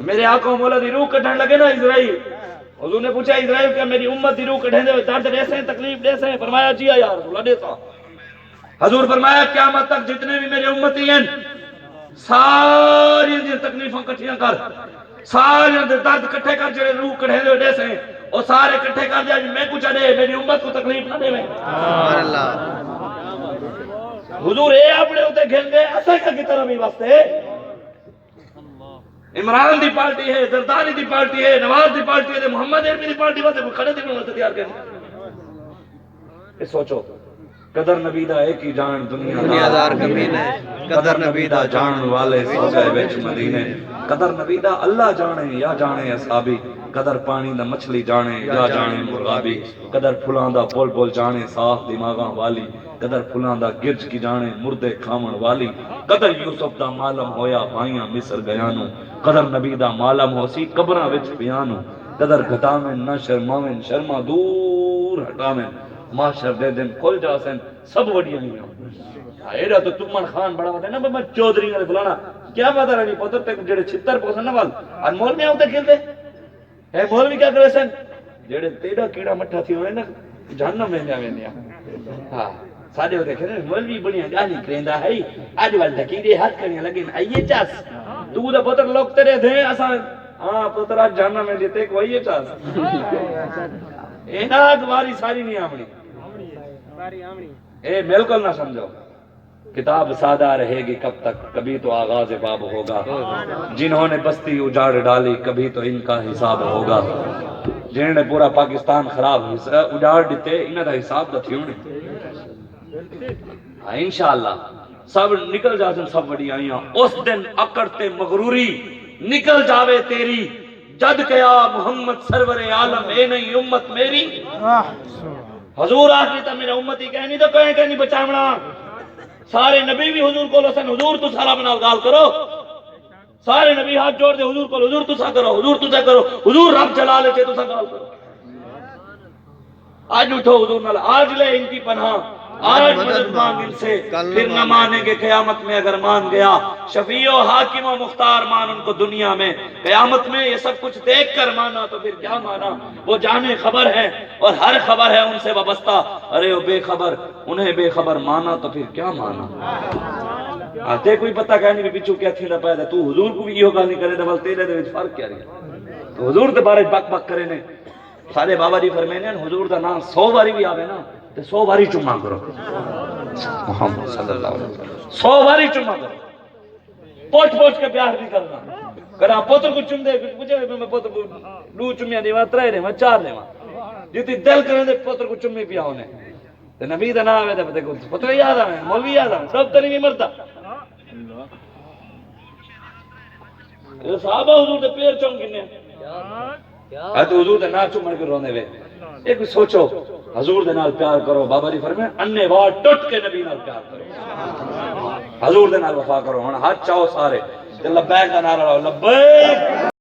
میرے آقا و مولا دی روح کٹھن لگے نا اسرائیل، حضور نے پوچھا اسرائیل کیا میری امت دی روح کٹھیں دے درد دے سے تکلیف دے سے؟ فرمایا جی یا رسول اللہ دیتا۔ حضور فرمایا قیامت تک جتنے بھی میرے امتی ہیں ساری دی تکلیفوں کٹھیاں کر، سارے دے درد کٹھے کر، جڑے روح کٹھیں دے سے اور سارے کٹھے کر دیا میں کچھ دے میری امت کو تکلیف نہ دے میں۔ سبحان اللہ۔ حضور اے اپنے ہوتے گھن دے اسا کی طرح بھی واسطے عمران دی پارٹی ہے، زرداری دی پارٹی ہے، نواز دی پارٹی ہے، محمد ارمی دی پارٹی واسطے کھڑے دی واسطے تیار کریں۔ اے سوچو قدر نبی دا ایک ہی جان دنیا دار کمینے، قدر نبی دا جان والے سو گئے وچ مدینے، قدر نبی دا اللہ جانے یا جانے اصحابی، قدر پانی دا مچھلی جانے یا جانے مرغابی، قدر پھلاں دا بول بول جانے صاف دماغاں والی، قدر پھلاں دا گرج کی جانے مردے کھامن والی، قدر یوسف دا معلم ہویا بھائیاں مصر گیانو، قدر نبی دا معلم ہو سی قبراں وچ بیانو، قدر گھٹاویں نہ شرماویں شرما دور ہٹاویں، معاشر دے دن کھل جاسن سب وڈیاں ہوئیں۔ ایڈا تو تمن خان بڑا ہوتا ہے نا میں چودھری نے فلانا کیا پتہ رہی پتر تے جڑے چھتر پوسن نہ وال اور مولوی ہوتے کھیلتے اے مولوی کیا کرے سن جڑے تیرا کیڑا مٹھا تھی ہوئے نا جہنم میں ویندیا۔ ہاں ساڈے ہوتے کھیلے مولوی بڑیاں گالی کریندا ہے اج ول ڈکیدے ہاتھ کھڑیاں لگن آئیے چاس تو دا پتر لوگ تیرے تھے اساں ہاں پتر اج جہنم میں دیتے کوئی یہ چاس اینا گواری ساری نہیں آمنی اے بالکل نہ سمجھو۔ کتاب سادہ رہے گی کب تک، کبھی تو آغاز باب ہوگا، جنہوں نے بستی اجاڑ ڈالی کبھی تو ان کا حساب ہوگا، جنہوں نے پورا پاکستان خراب اجاڑ دیتے انہاں دا حساب دا تھیوں نہیں۔ انشاءاللہ سب نکل جاسن سب وڈی آئیاں اس دن اکڑتے مغروری نکل جاوے تیری، جد کیا محمد سرور عالم اے نہیں امت میری۔ حضور آخری تا میرا امتی کہنی تو کہیں بچامنا، سارے نبی بھی حضور کو لسن حضور تو سارا بنا گال کرو، سارے نبی ہاتھ جوڑ دے حضور کو حضور تو سا کرو، حضور تو سا کرو، حضور رب جلالے چے تو سا گال کرو۔ آج اٹھو حضور نال، آج لے ان کی پناہ، آج مدد مانگ ان سے، پھر نہ مانیں گے قیامت میں اگر مان گیا، شفیع و حاکم و مختار مان ان کو دنیا میں، قیامت میں یہ سب کچھ دیکھ کر مانا تو پھر کیا مانا، وہ جانے خبر ہے اور ہر خبر ہے ان سے وابستہ، ارے وہ بے خبر انہیں بے خبر مانا تو پھر کیا مانا۔ آتے کوئی پتہ کہنے بھی بچو کیا تھی نہ پیدا تو حضور کو بھی یہ گال نہیں کرے دبال تیرے دے وچ فرق کیا رہی تو حضور دے بارے بک بک کرے نے۔ سارے بابا جی فرمینے حضور دا نام 100 باری بھی آوے نا تے 100 باری چما کرو محمد صلی اللہ علیہ وسلم، 100 باری چما کرو، پوچھ پوچھ کے پیار بھی کرنا کرا پتر کو چم دے مجھے میں پتر کو 2 چمیاں دیواں 3 دیواں 4 دیواں جتی دل کرے دے پتر کو چمی پیا ہونے تے نبی دا نام ہے تے پتر یاد آوے مولوی یاد آوے سب تری نہیں مرتا۔ صحابہ حضور دے پیر چم کنے ہے تو حضور دے نام چمن کے رونے وے ایک سوچو حضور دے نال پیار کرو، بابا جی فرمائے انے وار ٹٹ کے نبی نال پیار کرو، حضور دے نال وفا کرو، ہن ہاتھ چاہو سارے تے لبیک دا نعرہ لاؤ لبیک۔